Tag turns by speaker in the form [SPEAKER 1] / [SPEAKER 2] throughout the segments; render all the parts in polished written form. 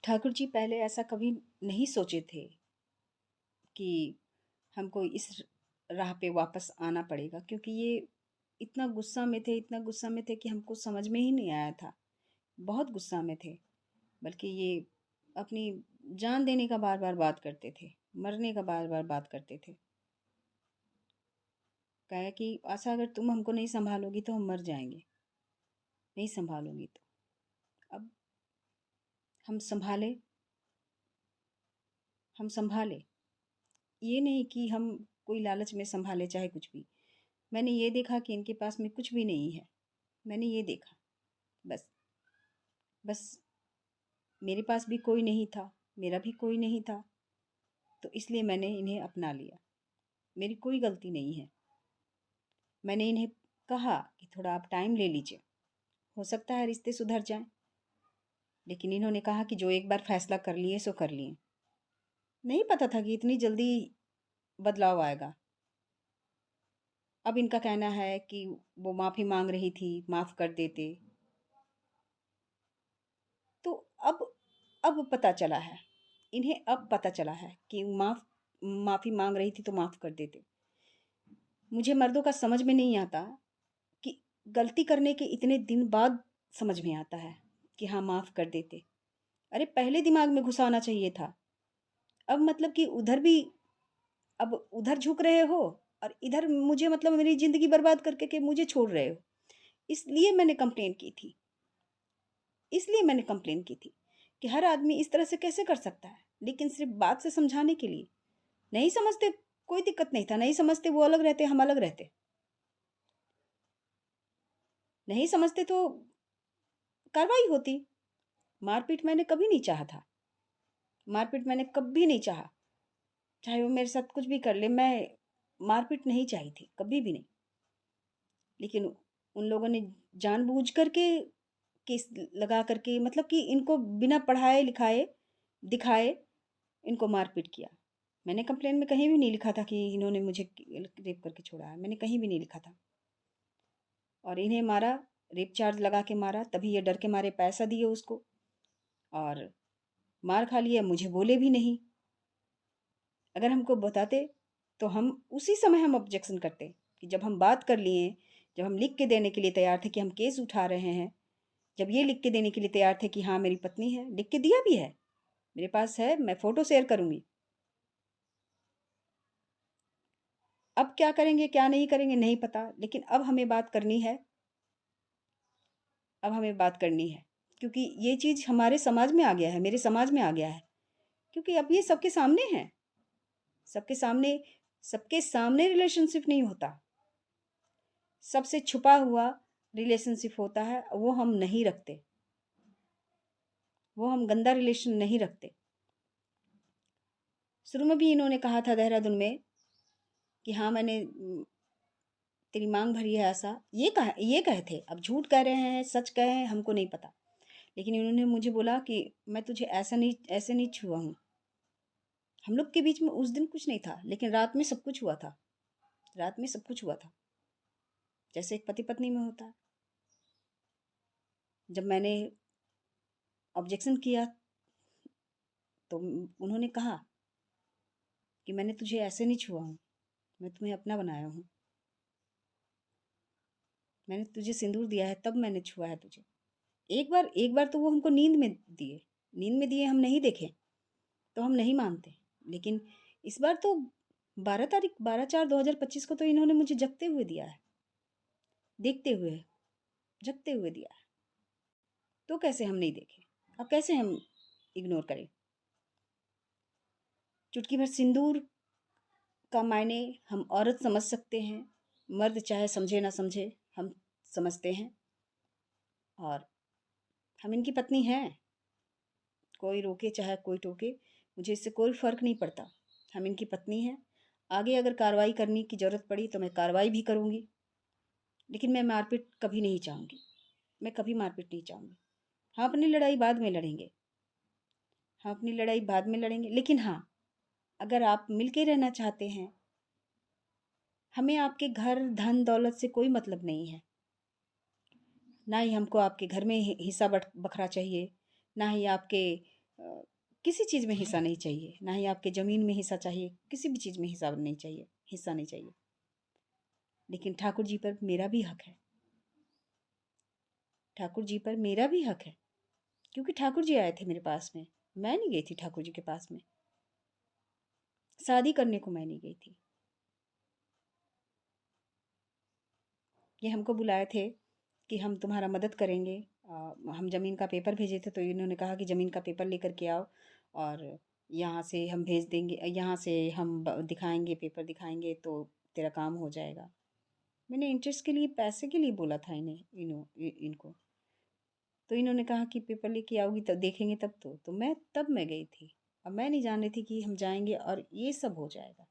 [SPEAKER 1] ठाकुर जी पहले ऐसा कभी नहीं सोचे थे कि हमको इस राह पे वापस आना पड़ेगा, क्योंकि ये इतना गुस्सा में थे कि हमको समझ में ही नहीं आया था। बहुत गुस्सा में थे। बल्कि ये अपनी जान देने का बार बार बात करते थे, मरने का बार बार बात करते थे। कहा कि आशा, अगर तुम हमको नहीं संभालोगी तो हम मर जाएंगे, नहीं संभालोगी तो। अब हम संभाले, हम संभाले। ये नहीं कि हम कोई लालच में संभाले चाहे कुछ भी। मैंने ये देखा कि इनके पास में कुछ भी नहीं है। मैंने ये देखा, बस बस मेरे पास भी कोई नहीं था, मेरा भी कोई नहीं था, तो इसलिए मैंने इन्हें अपना लिया। मेरी कोई गलती नहीं है। मैंने इन्हें कहा कि थोड़ा आप टाइम ले लीजिए, हो सकता है रिश्ते सुधर जाएं। लेकिन इन्होंने कहा कि जो एक बार फैसला कर लिए सो कर लिए। नहीं पता था कि इतनी जल्दी बदलाव आएगा। अब इनका कहना है कि वो माफ़ी मांग रही थी, माफ़ कर देते। तो अब पता चला है, इन्हें अब पता चला है कि माफ़ी मांग रही थी तो माफ़ कर देते। मुझे मर्दों का समझ में नहीं आता कि गलती करने के इतने दिन बाद समझ में आता है कि हाँ, माफ़ कर देते। अरे पहले दिमाग में घुसाना चाहिए था। अब मतलब कि उधर भी, अब उधर झुक रहे हो और इधर मुझे मतलब मेरी ज़िंदगी बर्बाद करके के मुझे छोड़ रहे हो। इसलिए मैंने कंप्लेन की थी, इसलिए मैंने कंप्लेन की थी कि हर आदमी इस तरह से कैसे कर सकता है। लेकिन सिर्फ बात से समझाने के लिए नहीं समझते, कोई दिक्कत नहीं था। नहीं समझते, वो अलग रहते, हम अलग रहते। नहीं समझते तो कार्रवाई होती। मारपीट मैंने कभी नहीं चाहा था, मारपीट मैंने कभी नहीं चाहा। चाहे वो मेरे साथ कुछ भी कर ले, मैं मारपीट नहीं चाही थी, कभी भी नहीं। लेकिन उन लोगों ने जानबूझ करके केस लगा करके, मतलब कि इनको बिना पढ़ाए लिखाए दिखाए इनको मारपीट किया। मैंने कंप्लेन में कहीं भी नहीं लिखा था कि इन्होंने मुझे रेप करके छोड़ा है, मैंने कहीं भी नहीं लिखा था। और इन्हें मारा, रेप चार्ज लगा के मारा, तभी ये डर के मारे पैसा दिए उसको और मार खा लिया। मुझे बोले भी नहीं। अगर हमको बताते तो हम उसी समय हम ऑब्जेक्शन करते कि जब हम बात कर लिए, जब हम लिख के देने के लिए तैयार थे कि हम केस उठा रहे हैं, जब ये लिख के देने के लिए तैयार थे कि हाँ मेरी पत्नी है, लिख के दिया भी है, मेरे पास है, मैं फ़ोटो शेयर करूँगी। अब क्या करेंगे क्या नहीं करेंगे नहीं पता, लेकिन अब हमें बात करनी है। अब हमें बात करनी है, क्योंकि ये चीज़ हमारे समाज में आ गया है, मेरे समाज में आ गया है। क्योंकि अब ये सबके सामने है, सबके सामने, सबके सामने रिलेशनशिप नहीं होता, सबसे छुपा हुआ रिलेशनशिप होता है। वो हम नहीं रखते, वो हम गंदा रिलेशन नहीं रखते। शुरू में भी इन्होंने कहा था देहरादून में कि हाँ मैंने तेरी मांग भरी है, ऐसा ये कहे थे। अब झूठ कह रहे हैं सच कहे हैं हमको नहीं पता, लेकिन इन्होंने मुझे बोला कि मैं तुझे ऐसे नहीं छुआ हूँ। हम लोग के बीच में उस दिन कुछ नहीं था, लेकिन रात में सब कुछ हुआ था। रात में सब कुछ हुआ था, जैसे एक पति पत्नी में होता है। जब मैंने ऑब्जेक्शन किया तो उन्होंने कहा कि मैंने तुझे ऐसे नहीं छुआ हूँ, मैं तुम्हें अपना बनाया हूँ, मैंने तुझे सिंदूर दिया है तब मैंने छुआ है तुझे। एक बार तो वो हमको नींद में दिए, नींद में दिए, हम नहीं देखे तो हम नहीं मानते। लेकिन इस बार तो 12/4/2025 को तो इन्होंने मुझे जगते हुए दिया है, देखते हुए, जगते हुए दिया है। तो कैसे हम नहीं देखें, अब कैसे हम इग्नोर करें। चुटकी भर सिंदूर का मायने हम औरत समझ सकते हैं, मर्द चाहे समझे ना समझे, हम समझते हैं। और हम इनकी पत्नी हैं, कोई रोके चाहे कोई टोके, मुझे इससे कोई फ़र्क नहीं पड़ता। हम इनकी पत्नी हैं। आगे अगर कार्रवाई करने की ज़रूरत पड़ी तो मैं कार्रवाई भी करूँगी, लेकिन मैं मारपीट कभी नहीं चाहूँगी, मैं कभी मारपीट नहीं चाहूँगी। हाँ, अपनी लड़ाई बाद में लड़ेंगे, हम अपनी लड़ाई बाद में लड़ेंगे। लेकिन हाँ, अगर आप मिल के रहना चाहते हैं, हमें आपके घर धन दौलत से कोई मतलब नहीं है। ना ही हमको आपके घर में हिस्सा बखरा चाहिए, ना ही आपके किसी चीज़ में हिस्सा नहीं चाहिए, ना ही आपके ज़मीन में हिस्सा चाहिए, किसी भी चीज़ में हिस्सा नहीं चाहिए। लेकिन ठाकुर जी पर मेरा भी हक है, ठाकुर जी पर मेरा भी हक है, क्योंकि ठाकुर जी आए थे मेरे पास में। मैं नहीं गई थी ठाकुर जी के पास में, शादी करने को मैं नहीं गई थी। ये हमको बुलाए थे कि हम तुम्हारा मदद करेंगे। हम ज़मीन का पेपर भेजे थे, तो इन्होंने कहा कि ज़मीन का पेपर लेकर के आओ और यहाँ से हम भेज देंगे, यहाँ से हम दिखाएंगे, पेपर दिखाएंगे तो तेरा काम हो जाएगा। मैंने इंटरेस्ट के लिए, पैसे के लिए बोला था इनको। तो इन्होंने कहा कि पेपर लेके आओगी तब देखेंगे, तब मैं गई थी। अब मैं नहीं जान रही थी कि हम जाएंगे और ये सब हो जाएगा।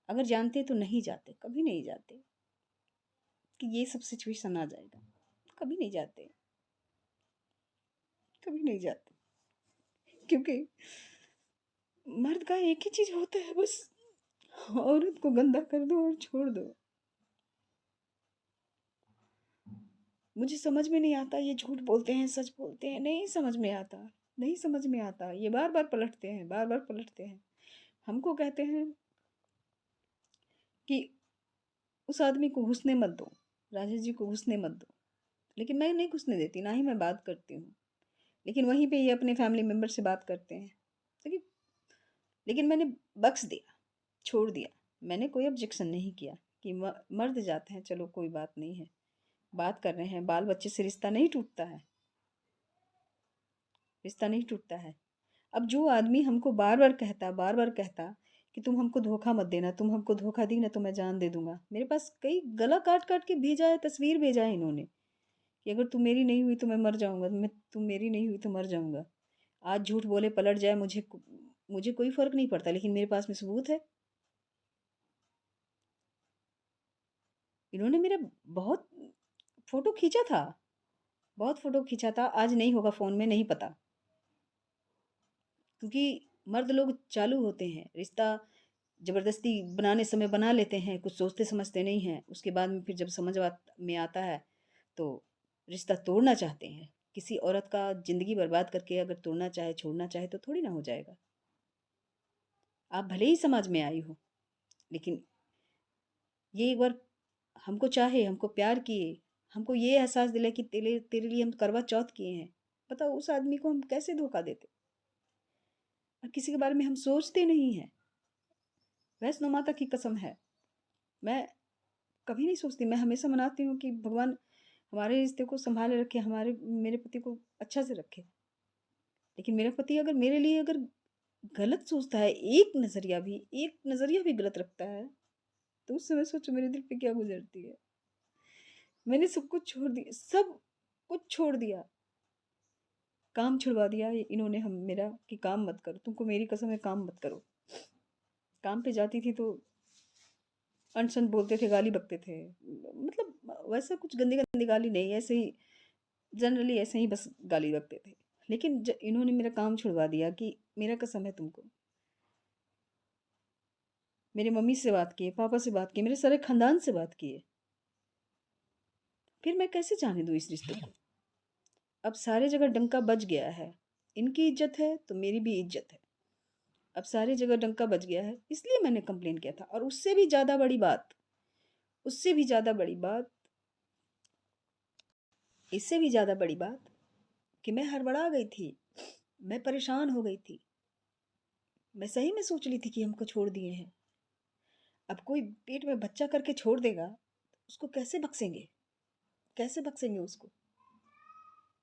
[SPEAKER 1] अगर जानते तो नहीं जाते, कभी नहीं जाते कि ये सब सिचुएशन आ जाएगा। कभी नहीं जाते, कभी नहीं जाते, क्योंकि मर्द का एक ही चीज होता है बस, औरत को गंदा कर दो और छोड़ दो। मुझे समझ में नहीं आता, ये झूठ बोलते हैं सच बोलते हैं, नहीं समझ में आता, नहीं समझ में आता। ये बार बार पलटते हैं, बार बार पलटते हैं। हमको कहते हैं कि उस आदमी को घुसने मत दो, राजेश जी को घुसने मत दो, लेकिन मैं नहीं घुसने देती, ना ही मैं बात करती हूँ। लेकिन वहीं पे ये अपने फैमिली मेम्बर से बात करते हैं। लेकिन लेकिन मैंने बख्श दिया, छोड़ दिया। मैंने कोई ऑब्जेक्शन नहीं किया कि मर्द जाते हैं, चलो कोई बात नहीं है, बात कर रहे हैं, बाल बच्चे से रिश्ता नहीं टूटता है, रिश्ता नहीं टूटता है। अब जो आदमी हमको बार बार कहता कि तुम हमको धोखा मत देना, तुम हमको धोखा दी ना तो मैं जान दे दूंगा। मेरे पास कई गला काट काट के भेजा है, तस्वीर भेजा है इन्होंने कि अगर तुम मेरी नहीं हुई तो मैं मर जाऊंगा, तुम मेरी नहीं हुई तो मर जाऊंगा। आज झूठ बोले पलट जाए, मुझे कोई फर्क नहीं पड़ता, लेकिन मेरे पास में सबूत है। इन्होंने मेरा बहुत फोटो खींचा था, बहुत फोटो खींचा था। आज नहीं होगा फोन में, नहीं पता, क्योंकि मर्द लोग चालू होते हैं, रिश्ता जबरदस्ती बनाने समय बना लेते हैं, कुछ सोचते समझते नहीं हैं। उसके बाद में फिर जब में आता है तो रिश्ता तोड़ना चाहते हैं। किसी औरत का जिंदगी बर्बाद करके अगर तोड़ना चाहे, छोड़ना चाहे तो थोड़ी ना हो जाएगा। आप भले ही समाज में आई हो, लेकिन ये एक बार हमको चाहे, हमको प्यार किए, हमको ये एहसास दिलाए कि तेरे तेरे लिए हम करवा चौथ किए हैं। बताओ उस आदमी को हम कैसे धोखा देते। और किसी के बारे में हम सोचते नहीं हैं। वैष्णो माता की कसम है, मैं कभी नहीं सोचती। मैं हमेशा मनाती हूँ कि भगवान हमारे रिश्ते को संभाले रखे, हमारे मेरे पति को अच्छा से रखे। लेकिन मेरा पति अगर मेरे लिए अगर गलत सोचता है, एक नजरिया भी गलत रखता है, तो उस समय सोचो मेरे दिल पे क्या गुजरती है। मैंने सब कुछ छोड़ दिया, सब कुछ छोड़ दिया, काम छुड़वा दिया इन्होंने हम मेरा कि काम मत करो, तुमको मेरी कसम है काम मत करो। काम पे जाती थी तो अनशन बोलते थे, गाली बकते थे। मतलब वैसा कुछ गंदी गंदी गाली नहीं, ऐसे ही जनरली ऐसे ही बस गाली बकते थे। लेकिन इन्होंने मेरा काम छुड़वा दिया कि मेरा कसम है तुमको। मेरे मम्मी से बात किए, पापा से बात किए, मेरे सारे खानदान से बात किए। फिर मैं कैसे जाने दूँ इस रिश्ते को। अब सारे जगह डंका बज गया है, इनकी इज्जत है तो मेरी भी इज्जत है। अब सारी जगह डंका बज गया है, इसलिए मैंने कंप्लेन किया था। और उससे भी ज़्यादा बड़ी बात, उससे भी ज़्यादा बड़ी बात, इससे भी ज़्यादा बड़ी बात कि मैं हड़बड़ा गई थी, मैं परेशान हो गई थी। मैं सही में सोच ली थी कि हमको छोड़ दिए हैं। अब कोई पेट में बच्चा करके छोड़ देगा, उसको कैसे बख्शेंगे, कैसे बख्शेंगे उसको,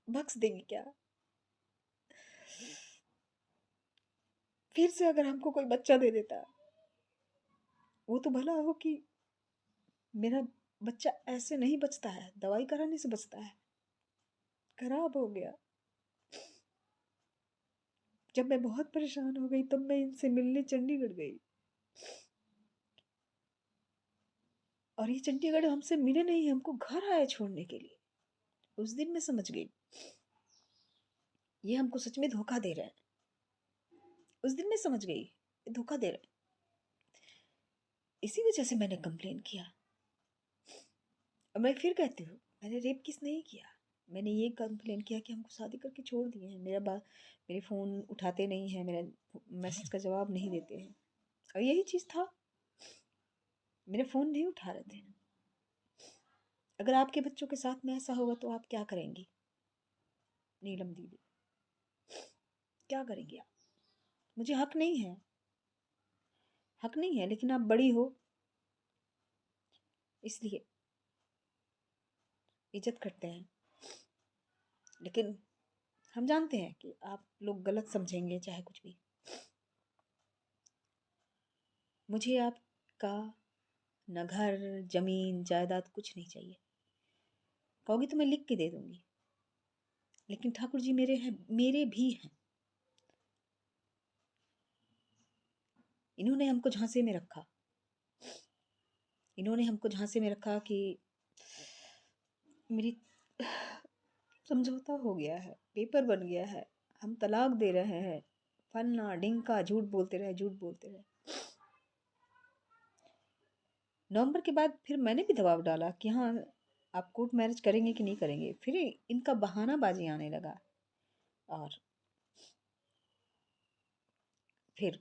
[SPEAKER 1] बख्श देंगे क्या। फिर से अगर हमको कोई बच्चा दे देता, वो तो भला हो कि मेरा बच्चा ऐसे नहीं बचता है, दवाई कराने से बचता है। खराब हो गया। जब मैं बहुत परेशान हो गई तब मैं इनसे मिलने चंडीगढ़ गई, और ये चंडीगढ़ हमसे मिले नहीं, हमको घर आए छोड़ने के लिए। उस दिन मैं समझ गई ये हमको सच में धोखा दे रहे हैं। उस दिन मैं समझ गई ये धोखा दे रहे हैं। इसी वजह से मैंने कंप्लेन किया। और मैं फिर कहती हूँ, मैंने रेप किस नहीं किया। मैंने ये कंप्लेन किया कि हमको शादी करके छोड़ दिए हैं, मेरे फ़ोन उठाते नहीं हैं, मेरा मैसेज का जवाब नहीं देते हैं। और यही चीज़ था, मेरे फ़ोन नहीं उठा रहे थे। अगर आपके बच्चों के साथ में ऐसा होगा तो आप क्या करेंगी नीलम दीदी? क्या करेंगी आप? मुझे हक नहीं है, हक नहीं है, लेकिन आप बड़ी हो इसलिए इज्जत करते हैं। लेकिन हम जानते हैं कि आप लोग गलत समझेंगे चाहे कुछ भी। मुझे आपका न घर जमीन जायदाद कुछ नहीं चाहिए। कहोगी तो मैं लिख के दे दूंगी, लेकिन ठाकुर जी मेरे हैं, मेरे भी हैं। इन्होंने हमको झांसे में रखा, इन्होंने हमको झांसे में रखा कि मेरी समझौता हो गया है, पेपर बन गया है, हम तलाक दे रहे हैं, फलना ढिंका, झूठ बोलते रहे, झूठ बोलते रहे। नवंबर के बाद फिर मैंने भी दबाव डाला कि हाँ आप कोर्ट मैरिज करेंगे कि नहीं करेंगे। फिर इनका बहानाबाजी आने लगा। और फिर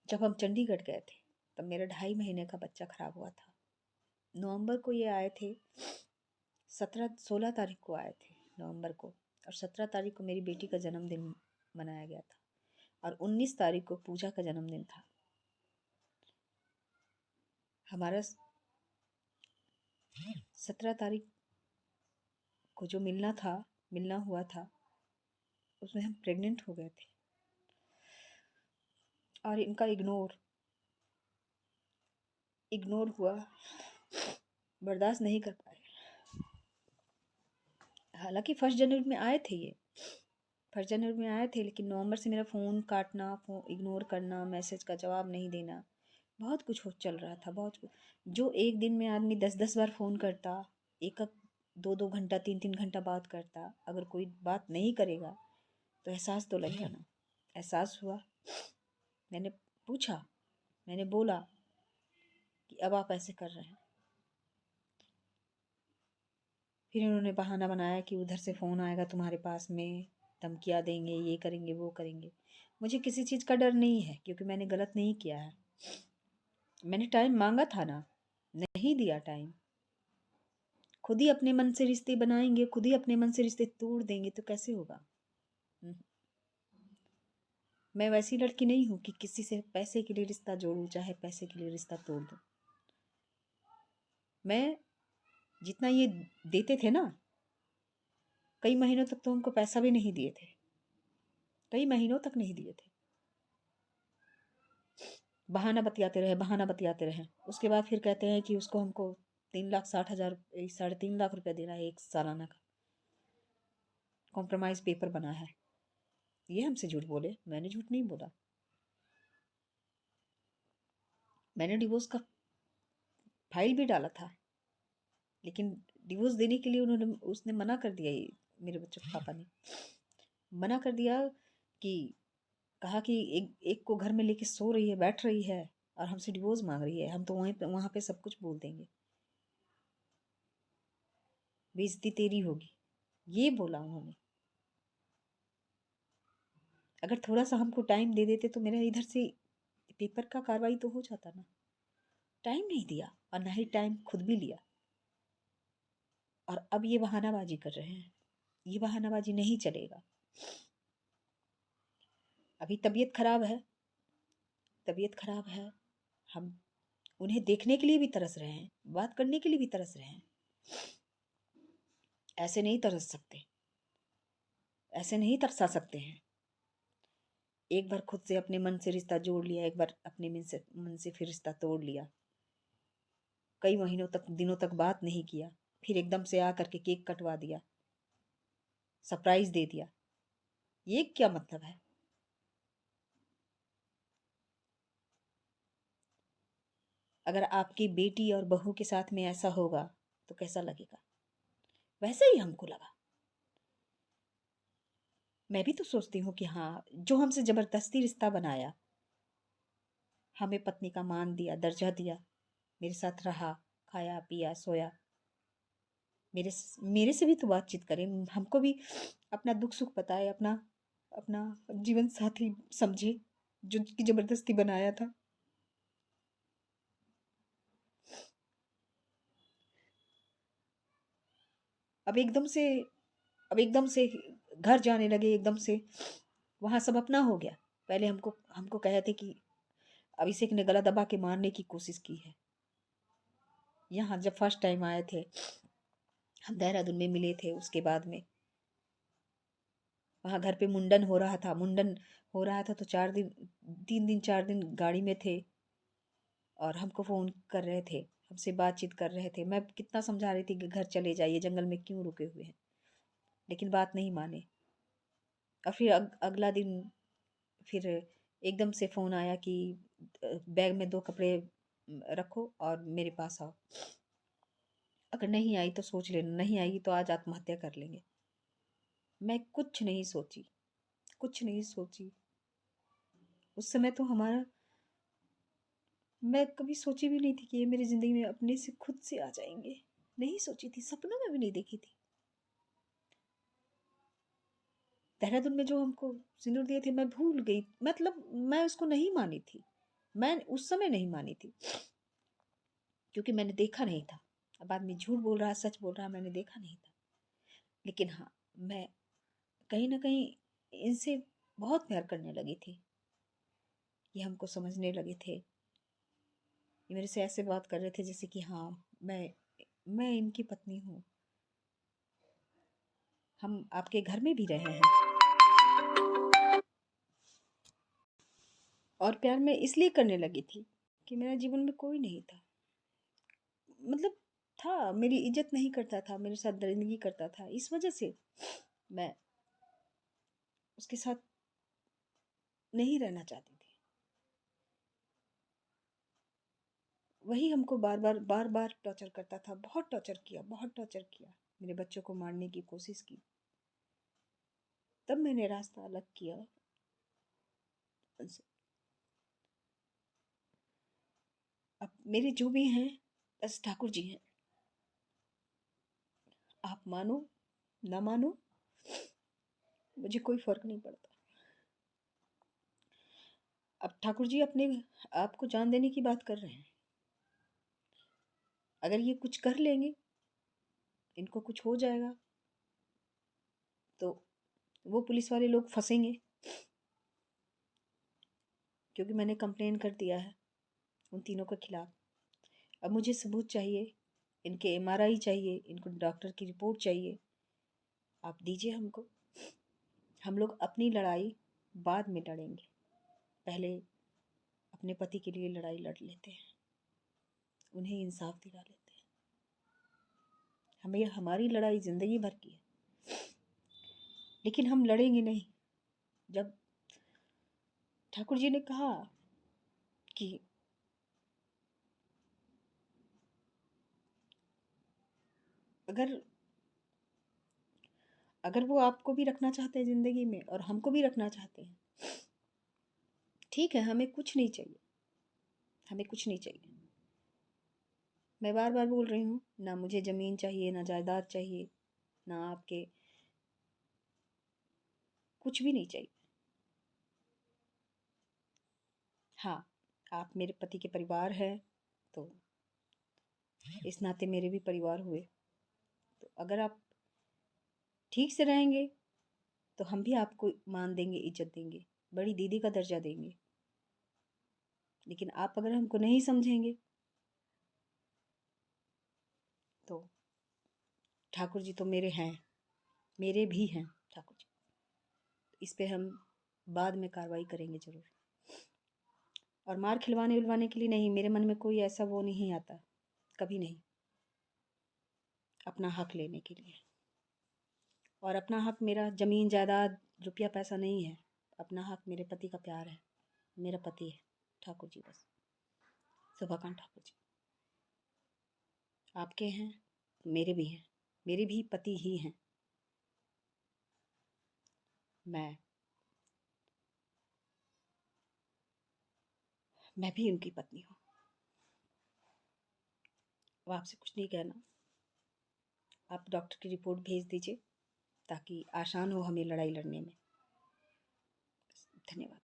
[SPEAKER 1] जब हम चंडीगढ़ गए थे तब मेरा 2.5 महीने का बच्चा खराब हुआ था। नवंबर को ये आए थे, 16 तारीख को आए थे नवंबर को, और 17 तारीख को मेरी बेटी का जन्मदिन मनाया गया था, और 19 तारीख को पूजा का जन्मदिन था। हमारा 17 तारीख को जो मिलना हुआ था, उसमें हम प्रेग्नेंट हो गए थे। और इनका इग्नोर हुआ, बर्दाश्त नहीं कर पाए। हालांकि 1 जनवरी में आए थे, ये 1 जनवरी में आए थे, लेकिन नवंबर से मेरा फ़ोन काटना, फ़ोन इग्नोर करना, मैसेज का जवाब नहीं देना, बहुत कुछ हो चल रहा था, बहुत कुछ। जो एक दिन में आदमी 10-10 बार फ़ोन करता, एक 2-2 घंटा 3-3 घंटा बात करता, अगर कोई बात नहीं करेगा तो एहसास तो लगेगा ना। एहसास हुआ, मैंने पूछा, मैंने बोला कि अब आप ऐसे कर रहे हैं। फिर इन्होंने बहाना बनाया कि उधर से फ़ोन आएगा तुम्हारे पास में, धमकियाँ देंगे, ये करेंगे वो करेंगे। मुझे किसी चीज़ का डर नहीं है, क्योंकि मैंने गलत नहीं किया है। मैंने टाइम मांगा था ना, नहीं दिया टाइम। खुद ही अपने मन से रिश्ते बनाएंगे, खुद ही अपने मन से रिश्ते तोड़ देंगे तो कैसे होगा? मैं वैसी लड़की नहीं हूँ कि किसी से पैसे के लिए रिश्ता जोड़ूं, चाहे पैसे के लिए रिश्ता तोड़ दूं। मैं जितना ये देते थे ना, कई महीनों तक तो उनको पैसा भी नहीं दिए थे, कई महीनों तक नहीं दिए थे। बहाना बतियाते रहे। उसके बाद फिर कहते हैं कि उसको हमको 3,60,000 3.5 लाख रुपया देना है एक सालाना का, कॉम्प्रोमाइज़ पेपर बना है। ये हमसे झूठ बोले, मैंने झूठ नहीं बोला। मैंने डिवोर्स का फाइल भी डाला था, लेकिन डिवोर्स देने के लिए उसने मना कर दिया। ये मेरे बच्चों के पापा ने मना कर दिया, कि कहा कि एक को घर में लेके सो रही है, बैठ रही है, और हमसे डिवोर्स मांग रही है, हम तो वहां पे सब कुछ बोल देंगे, बेइज्जती तेरी होगी, ये बोला उन्होंने। अगर थोड़ा सा हमको टाइम दे देते तो मेरा इधर से पेपर का कार्रवाई तो हो जाता ना। टाइम नहीं दिया, और ना ही टाइम खुद भी लिया। और अब ये बहानाबाजी कर रहे हैं। ये बहानाबाजी नहीं चलेगा। अभी तबीयत खराब है। हम उन्हें देखने के लिए भी तरस रहे हैं, बात करने के लिए भी तरस रहे हैं। ऐसे नहीं तरस सकते, ऐसे नहीं तरसा सकते हैं। एक बार खुद से अपने मन से रिश्ता जोड़ लिया, एक बार अपने मन से फिर रिश्ता तोड़ लिया। कई महीनों तक, दिनों तक बात नहीं किया, फिर एकदम से आकर के केक कटवा दिया, सरप्राइज दे दिया। ये क्या मतलब है? अगर आपकी बेटी और बहू के साथ में ऐसा होगा तो कैसा लगेगा? वैसे ही हमको लगा। मैं भी तो सोचती हूँ कि हाँ, जो हमसे जबरदस्ती रिश्ता बनाया, हमें पत्नी का मान दिया, दर्जा दिया, मेरे साथ रहा, खाया पिया सोया, मेरे मेरे से भी तो बातचीत करें, हमको भी अपना दुख सुख बताए, अपना अपना जीवन साथी समझे, जो कि जबरदस्ती बनाया था। अब एकदम से अब एकदम से घर जाने लगे, एकदम से वहां सब अपना हो गया। पहले हमको हमको कहे थे कि अभिषेक ने गला दबा के मारने की कोशिश की है। यहाँ जब फर्स्ट टाइम आए थे, हम देहरादून में मिले थे, उसके बाद में वहाँ घर पे मुंडन हो रहा था। मुंडन हो रहा था तो 4 दिन, 3 दिन 4 दिन गाड़ी में थे और हमको फ़ोन कर रहे थे, हमसे बातचीत कर रहे थे। मैं कितना समझा रही थी कि घर चले जाइए, जंगल में क्यों रुके हुए हैं, लेकिन बात नहीं माने। और फिर अगला दिन फिर एकदम से फ़ोन आया कि बैग में 2 कपड़े रखो और मेरे पास आओ। अगर नहीं आई तो सोच लेना, नहीं आएगी तो आज आत्महत्या कर लेंगे। मैं कुछ नहीं सोची, कुछ नहीं सोची। उस समय तो हमारा, मैं कभी सोची भी नहीं थी कि ये मेरी ज़िंदगी में अपने से खुद से आ जाएंगे। नहीं सोची थी, सपनों में भी नहीं देखी थी। देहरादून में जो हमको सिंदूर दिए थे, मैं भूल गई, मतलब मैं उसको नहीं मानी थी। मैं उस समय नहीं मानी थी क्योंकि मैंने देखा नहीं था। अब आदमी झूठ बोल रहा, सच बोल रहा, मैंने देखा नहीं था। लेकिन हाँ, मैं कहीं ना कहीं इनसे बहुत प्यार करने लगी थी। ये हमको समझने लगे थे। ये मेरे से ऐसे बात कर रहे थे जैसे कि हाँ, मैं इनकी पत्नी हूँ, हम आपके घर में भी रहे हैं। और प्यार मैं इसलिए करने लगी थी कि मेरे जीवन में कोई नहीं था। मतलब था, मेरी इज्जत नहीं करता था, मेरे साथ दरिंदगी करता था। इस वजह से मैं उसके साथ नहीं रहना चाहती थी। वही हमको बार बार टॉर्चर करता था। बहुत टॉर्चर किया, बहुत टॉर्चर किया। मेरे बच्चों को मारने की कोशिश की। तब मैंने रास्ता अलग किया उनसे। अब मेरे जो भी हैं, बस ठाकुर जी हैं। आप मानो ना मानो, मुझे कोई फर्क नहीं पड़ता। अब ठाकुर जी अपने आप को जान देने की बात कर रहे हैं। अगर ये कुछ कर लेंगे, इनको कुछ हो जाएगा, तो वो पुलिस वाले लोग फंसेंगे, क्योंकि मैंने कंप्लेन कर दिया है उन तीनों के खिलाफ। अब मुझे सबूत चाहिए, इनके एमआरआई चाहिए, इनको डॉक्टर की रिपोर्ट चाहिए। आप दीजिए हमको। हम लोग अपनी लड़ाई बाद में लड़ेंगे, पहले अपने पति के लिए लड़ाई लड़ लेते हैं, उन्हें इंसाफ दिला लेते हैं। हमें हमारी लड़ाई जिंदगी भर की है, लेकिन हम लड़ेंगे नहीं। जब ठाकुर जी ने कहा कि अगर अगर वो आपको भी रखना चाहते हैं जिंदगी में और हमको भी रखना चाहते हैं, ठीक है, हमें कुछ नहीं चाहिए, हमें कुछ नहीं चाहिए। मैं बार बार बोल रही हूँ, ना मुझे ज़मीन चाहिए, ना जायदाद चाहिए, ना आपके, कुछ भी नहीं चाहिए। हाँ, आप मेरे पति के परिवार हैं, तो इस नाते मेरे भी परिवार हुए। तो अगर आप ठीक से रहेंगे तो हम भी आपको मान देंगे, इज्जत देंगे, बड़ी दीदी का दर्जा देंगे। लेकिन आप अगर हमको नहीं समझेंगे तो ठाकुर जी तो मेरे हैं, मेरे भी हैं ठाकुर जी। इस पे हम बाद में कार्रवाई करेंगे ज़रूर। और मार खिलवाने उलवाने के लिए नहीं, मेरे मन में कोई ऐसा वो नहीं आता, कभी नहीं। अपना हक लेने के लिए। और अपना हक मेरा ज़मीन जायदाद रुपया पैसा नहीं है। अपना हक मेरे पति का प्यार है, मेरा पति है ठाकुर जी, बस सुभाकांत ठाकुर जी। आपके हैं, मेरे भी हैं, मेरे भी पति ही हैं। मैं भी उनकी पत्नी हूँ। अब आपसे कुछ नहीं कहना, आप डॉक्टर की रिपोर्ट भेज दीजिए ताकि आसान हो हमें लड़ाई लड़ने में। धन्यवाद।